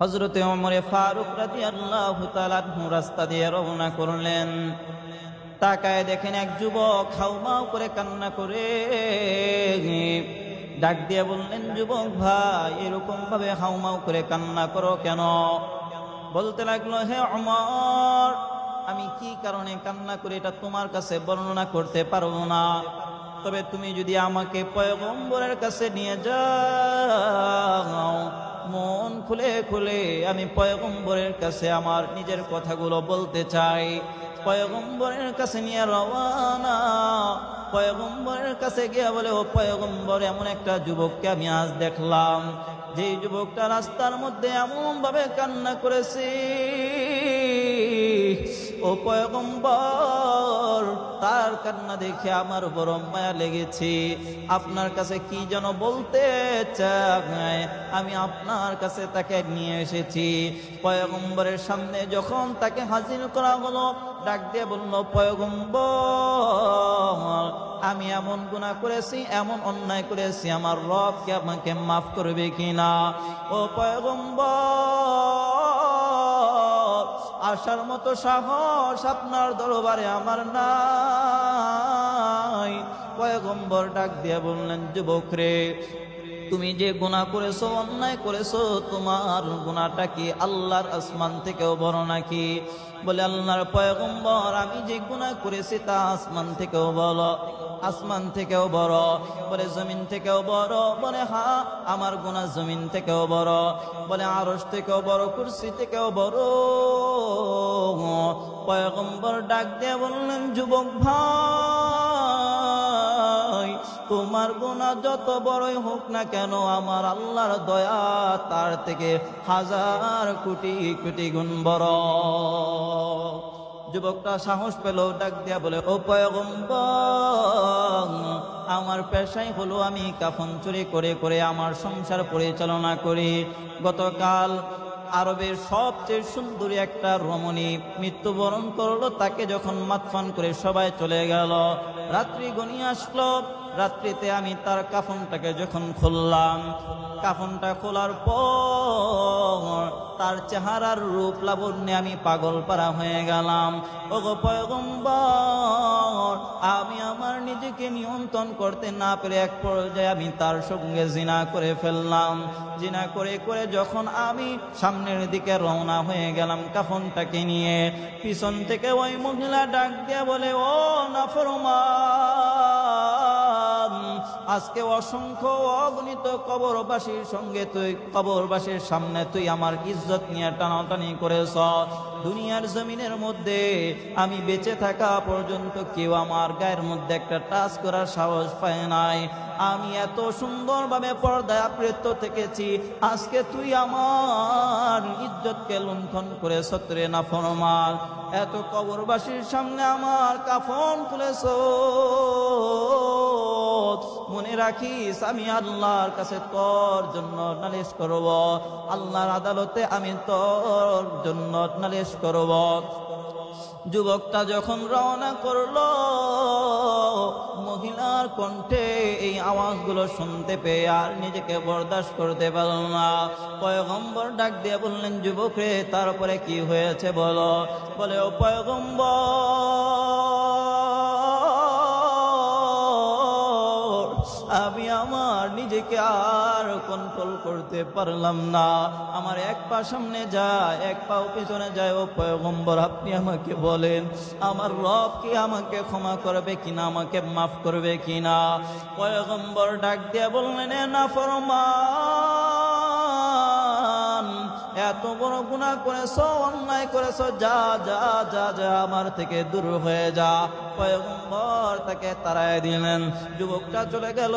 হযরতে ওমরে ফারুক রাদিয়াল্লাহু তাআলা আনহু রাস্তা দিয়ে রওনা করলেন। তাকায় দেখেন এক যুবক হাউমাউ করে কান্না করে ডাক দিয়ে বললেন, যুবক ভাই, এরকম ভাবে হাউমাউ করে কান্না করো কেন? বলতে লাগলো, হে ওমর, আমি কি কারণে কান্না করি এটা তোমার কাছে বর্ণনা করতে পারবো না, তবে তুমি যদি আমাকে পয়গম্বরের কাছে নিয়ে যাও, মন খুলে খুলে আমি পয়গম্বরের কাছে আমার নিজের কথাগুলো বলতে চাই। পয়গম্বরের কাছে নিয়ে রওয়ানা। পয়গম্বরের কাছে গিয়ে বলে, ও পয়গম্বর, এমন একটা যুবককে আমি আজ দেখলাম, যে যুবকটা রাস্তার মধ্যে এমন ভাবে কান্না করেছে, ও পয়গম্বর, তার কান্না দেখে আমার বড় মায়া লেগেছে। আপনার কাছে কি যেন বলতে চায়, আমি আপনার কাছে তাকে নিয়ে এসেছি। পয়গম্বরের সামনে যখন তাকে হাজির করা হলো, ডাক দিয়ে বলল, পয়গম্বর, আমি এমন গুনাহ করেছি, এমন অন্যায় করেছি, আমার রব কি আমাকে মাফ করবে কিনা? ও পয়গম্বর, আসার মতো সাহস আপনার দরবারে আমার নাই। পয়গম্বর ডাক দিয়ে বললেন, যুবক রে, তুমি যে গুনাহ করেছো, অন্যায় করেছো, তোমার গুনাহটা কি আল্লাহর আসমান থেকেও বড় নাকি? বলে, আল্লাহর পয়গম্বর, আমি যে গুনাহ করেছি তা আসমান থেকেও বড়। আসমান থেকেও বড়? বলে, জমিন থেকেও বড়? বলে, হ্যাঁ, আমার গুনাহ জমিন থেকেও বড়। বলে, আরশ থেকেও বড়, কুরসি থেকেও বড়। পয়গম্বর ডাক দিয়ে বললেন, যুবক ভাই, তোমার গুনাহ যত বড়ই হোক না কেন, আমার আল্লাহর দয়া তার থেকে হাজার কোটি কোটি গুণ বড়। যুবকটা সাহস পেল, ডাক দিয়া বলে, ও পয়গম্বর, আমার পেশাই হলো আমি কাফন চুরি করে করে আমার সংসার পরিচালনা করি। গতকাল আরবের সবচেয়ে সুন্দরী একটা রমণী মৃত্যুবরণ করলো। তাকে যখন মাতফান করে সবাই চলে গেল, রাত্রি গনিয়ে আসলো। রাত্রিতে আমি তার কাফনটাকে যখন খুললাম, কাফনটা খোলার পর তার চেহারার রূপ লাবণ্যে আমি পাগল পারা হয়ে গেলাম। ওগো পয়গম্বর, আমি আমার নিজেকে নিয়ন্ত্রণ করতে না পেরে এক পর্যায়ে আমি তার সঙ্গে জিনা করে ফেললাম। জিনা করে করে যখন আমি সামনের দিকে রওনা হয়ে গেলাম কাফনটাকে নিয়ে, পিছন থেকে ওই মহিলা ডাক দিয়ে বলে, ও নাফরমান, আজকে অসংখ্য অগণিত কবরবাসীর সঙ্গে তুই, কবরবাসীর সামনে তুই আমার ইজ্জত নিয়ে টানাটানি করেছ। দুনিয়ার জমিনের মধ্যে আমি বেঁচে থাকা পর্যন্ত কেউ আমার গায়ের মধ্যে একটা টাচ করার সাহস পায় নাই। আমি এত সুন্দরভাবে পর্দায় আবৃত থেকেছি, আজকে তুই আমার ইজ্জতকে লুণ্ঠন করে সত্রে নাফরমান, এত কবরবাসীর সামনে আমার কাফন খুলেছ। মনে রাখিস, আমি আল্লাহর কাছে তোর জন্য নালিশ করব, আল্লাহর আদালতে আমি তোর জন্য নালিশ করব। যুবকটা যখন রওনা করলো, মহিলার কণ্ঠে এই আওয়াজগুলো শুনতে পেয়ে আর নিজেকে বরদাস্ত করতে পারল না। পয়গম্বর ডাক দিয়ে বললেন, যুবক রে, তারপরে কি হয়েছে বলো? বলে, ও পয়গম্বর, আমি আমার নিজেকে আর কন্ট্রোল করতে পারলাম না। আমার এক পা সামনে যায়, এক পাও পিছনে যায়। ও পয়গম্বর, আপনি আমাকে বলেন, আমার রব কি আমাকে ক্ষমা করবে কিনা, আমাকে মাফ করবে কিনা? পয়গম্বর ডাক দিয়ে বললেন, নাফরমান, এত বড় গুনাহ করেছো, অন্যায় করেছো, যা যা যা যা আমার থেকে দূর হয়ে যা। পয়গম্বর তাকে তাড়ায় দিলেন। যুবকটা চলে গেল।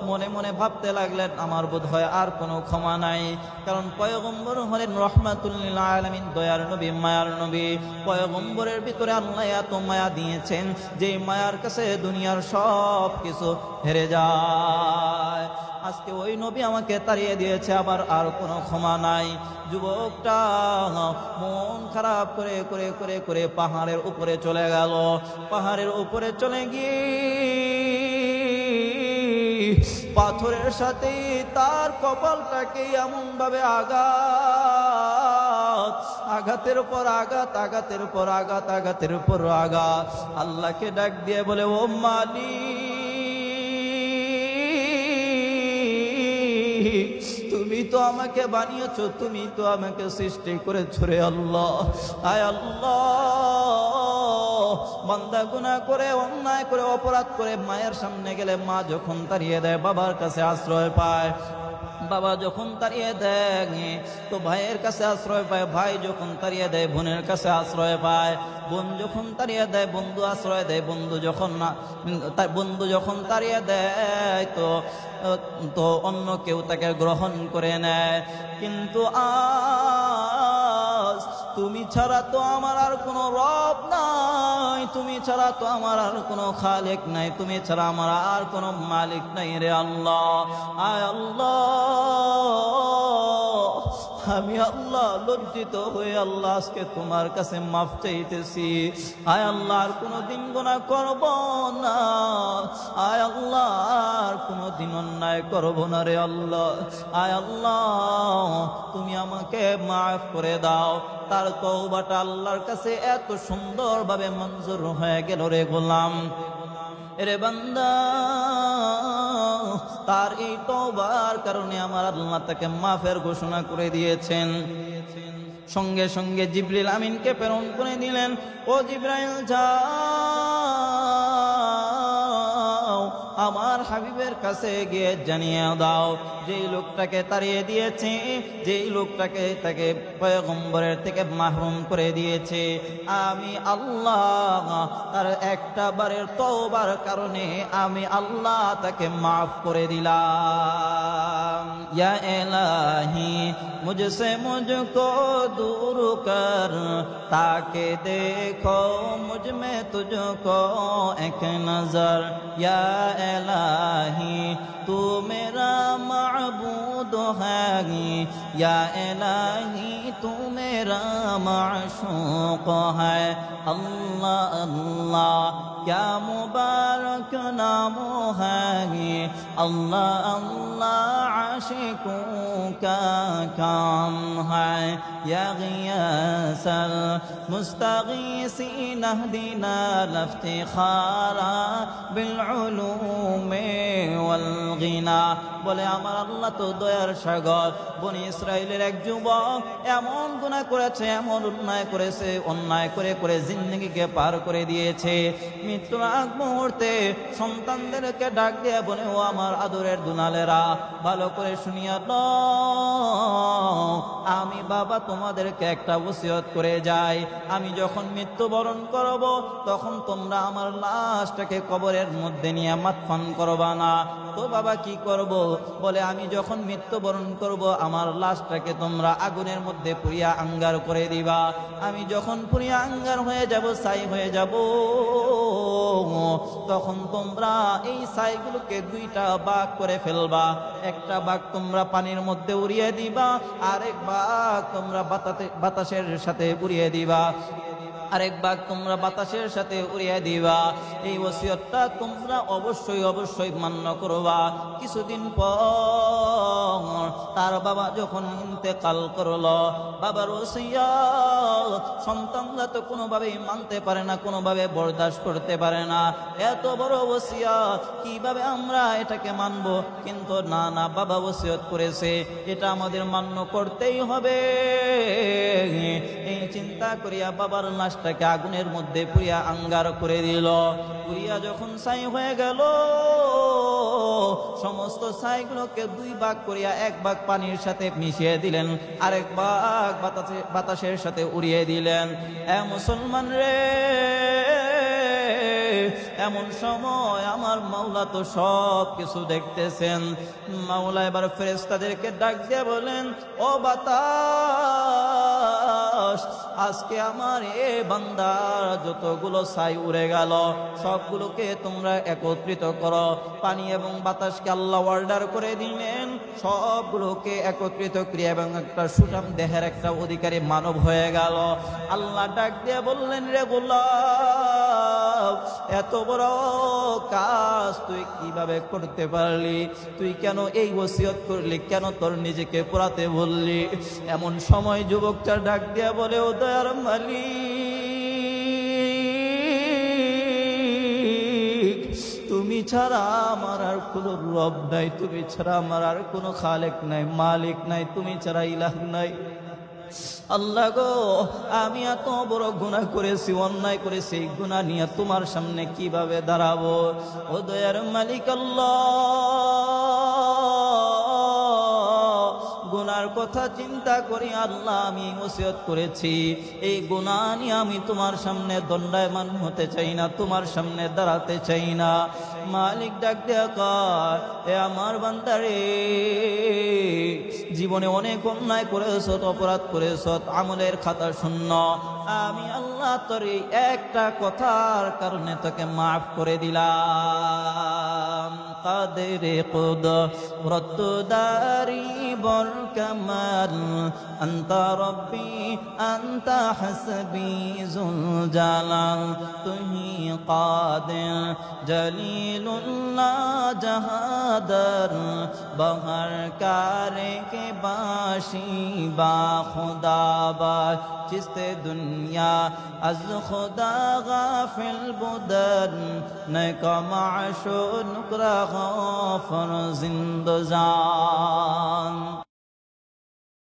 মনে মনে ভাবতে লাগলেন, আমার বোধ হয় আর কোনো ক্ষমা নাই, কারণ পয়গম্বর হলেন রহমাতুল লিল আলামিন, দয়ার নবী, মায়ার নবী। পয়গম্বরের ভিতরে আল্লাহ এত মায়া দিয়েছেন, যে মায়ার কাছে দুনিয়ার সব কিছু হেরে যায়। আজকে ওই নবী আমাকে তাড়িয়ে দিয়েছে, আবার আর কোনো ক্ষমা নাই। যুবকটা মন খারাপ করে করে করে করে পাহাড়ের উপরে চলে গেল। পাহাড়ের উপরে চলে গিয়ে পাথরের সাথে তার কপালটাকে এমন ভাবে আঘাত আঘাতের পর আঘাত, আঘাতের পর আঘাত, আঘাতের পর আঘাত। আল্লাহকে ডাক দিয়ে বলে, ও মালিক, তুমি তো আমাকে বানিয়েছো, তুমি তো আমাকে সৃষ্টি করেছো রে আল্লাহ। আয় আল্লাহ, বান্দা গুনাহ করে, অন্যায় করে, অপরাধ করে মায়ের সামনে গেলে মা যখন তাড়িয়ে দেয়, বাবার কাছে আশ্রয় পায়। বাবা যখন তাড়িয়ে দেয় তো ভাইয়ের কাছে আশ্রয় পায়, ভাই যখন তাড়িয়ে দেয় বোনের কাছে আশ্রয় পায়, বোন যখন তাড়িয়ে দেয় বন্ধু আশ্রয় দেয়, বন্ধু যখন তাড়িয়ে দেয় তো অন্য কেউ তাকে গ্রহণ করে নেয়। কিন্তু আজ তুমি ছাড়া তো আমার আর কোনো রব নাই, তুমি ছাড়া তো আমার আর কোনো খালিক নাই, তুমি ছাড়া আমার আর কোনো মালিক নাই রে আল্লাহ। আয় আল্লাহ, আমি আল্লাহ লজ্জিত হয়ে আল্লাহ আজকে তোমার কাছে মাফ চাইতেছি। আয় আল্লাহ, আর কোনোদিন গুনাহ করব না। আয় আল্লাহ, আর কোনোদিন অন্যায় করব না রে আল্লাহ। আয় আল্লাহ, তুমি আমাকে মাফ করে দাও। তার তওবাটা আল্লাহর কাছে এত সুন্দরভাবে মঞ্জুর হয়ে গেল রে গোলাম। রে বান্দা, তার এই তওবার কারণে আমার আল্লাহ তাকে মাফের ঘোষণা করে দিয়েছেন। সঙ্গে সঙ্গে জিবরিল আমিনকে প্রেরণ করে দিলেন, ও জিবরাইল যাও, আমার হাবিবের কাছে গিয়ে জানিয়ে দাও, যেই লোকটাকে তাড়িয়ে দিয়েছে, যেই লোকটাকে তাকে পয়গম্বরের থেকে মাহরুম করে দিয়েছে, আমি আল্লাহ তার একটা বারের তওবার কারণে আমি আল্লাহ তাকে মাফ করে দিলাম। ইয়া ইলাহি মুঝসে মুঝকো दूर कर, ताके देखो मुझ में तुझको एक नजर। या इलाही तू मेरा माबूद है, या इलाही तू मेरा माशूक है। अल्लाह अल्लाह क्या मुबारक नाम है, अल्लाह अल्लाह आशिकों का काम है। या गियासल मुस्तगीसीन अहदिना लफ्तिखारा बिलउलूम वल গিনা। বলে আমার আল্লাহ তো দয়ার সাগর। বনি ইসরাইলের এক যুবক এমন গুনাহ করেছে, এমন অন্যায় করেছে, অন্যায় করে করে জিন্দেগিকে পার করে দিয়েছে। মৃত্যুর আগ মুহূর্তে সন্তানদেরকে ডাক দিয়ে বলে, ও আমার আদরের দুনালেরা, ভালো করে শুনিয়া নাও, আমি বাবা তোমাদেরকে একটা ওসিয়ত করে যাই, আমি যখন মৃত্যুবরণ করব তখন তোমরা আমার লাশটাকে কবরের মধ্যে নিয়ে মাদফন করবা না। তো বাবা কি করব? বলে, আমি যখন মৃত্যুবরণ করব আমার লাশটাকে তোমরা আগুনের মধ্যে পুড়িয়া আঙ্গার করে দিবা। আমি যখন পুড়িয়া আঙ্গার হয়ে যাব, ছাই হয়ে যাব, তখন তোমরা এই ছাইগুলোকে দুইটা ভাগ করে ফেলবা। একটা ভাগ তোমরা পানির মধ্যে উড়িয়ে দিবা, আরেক ভাগ তোমরা বাতাসের সাথে উড়িয়ে দিবা, আরেক ভাগ তোমরা বাতাসের সাথে উড়িয়ে দিবা। এই ওসিয়তটা তোমরা অবশ্যই অবশ্যই মান্য করবা। কিছুদিন পর তার বাবা যখন ইন্তেকাল করলো, বাবার ওসিয়ত সন্তানরা তো কোনোভাবেই মানতে পারে না, কোনোভাবে বরদাস্ত করতে পারে না। এত বড় ওসিয়ত কিভাবে আমরা এটাকে মানব? কিন্তু না না, বাবা ওসিয়ত করেছে, এটা আমাদের মান্য করতেই হবে। এই চিন্তা করিয়া বাবার লাশটাকে আগুনের মধ্যে পুড়িয়া আঙ্গার করে দিল। পুড়িয়া যখন ছাই হয়ে গেল, সমস্ত ছাইগুলোকে দুই ভাগ করিয়া এক ভাগ পানির সাথে মিশিয়ে দিলেন, আরেক ভাগ বাতাসের সাথে উড়িয়ে দিলেন। মুসলমান রে, এমন সময় আমার মাওলা তো সব কিছু দেখতেছেন। মাওলা এবার ফেরেশতাদেরকে ডাক দিয়ে বলেন, ও বাতাস, আজকে আমার এ বান্দার যতগুলো ছাই উড়ে গেল সবগুলোকে তোমরা একত্রিত করো। পানি এবং বাতাসকে আল্লাহ অর্ডার করে দিলেন, সবগুলোকে একত্রিত ক্রিয়া এবং একটা সুঠাম দেহের একটা অধিকারী মানব হয়ে গেল। আল্লাহ ডাক দিয়ে বললেন, রে গোলাম, এত বড় কাজ তুই কিভাবে করতে পারলি? তুই কেন এই ওসিয়ত করলি? কেন তোর নিজেকে পোড়াতে বললি? এমন সময় যুবকটা ডাক দিয়া বলে, ও দয়ার মালিক, তুমি ছাড়া আমার আর কোনো রব নাই, তুমি ছাড়া আমার আর কোনো খালেক নাই, মালিক নাই, তুমি ছাড়া ইলাহ নাই। আল্লাহ গো, আমি এত বড় গুনাহ করেছি, অন্যায় করেছি, এই গুনাহ নিয়ে তোমার সামনে কিভাবে দাঁড়াবো? ও দয়ার মালিক আল্লাহ, গুনার কথা চিন্তা করি আল্লাহ আমি ওসিয়ত করেছি, এই গুনাহ নিয়ে আমি তোমার সামনে দণ্ডায়মান হতে চাই না, তোমার সামনে দাঁড়াতে চাই না। মালিক ডাক দেয়া কয়, এ আমার বান্দারে, জীবনে অনেক অন্যায় করেছ, অপরাধ করেছ, আমলের খাতা শূন্য, আমি আল্লাহ তোর এই একটা কথার কারণে তোকে মাফ করে দিলাম। কাদেরে কুদরত দারি বর কামাল, আনতা রব্বি আনতা হাসবি যুল জালাল, তুহি কাদের জলিলুল্লাহ জাহাদার, বহর কারে কে বাশি বা খুদা বা, চিস্তে দুনিয়া از خدا غافل بودن، نکا معشو نکرا غافر زندزان.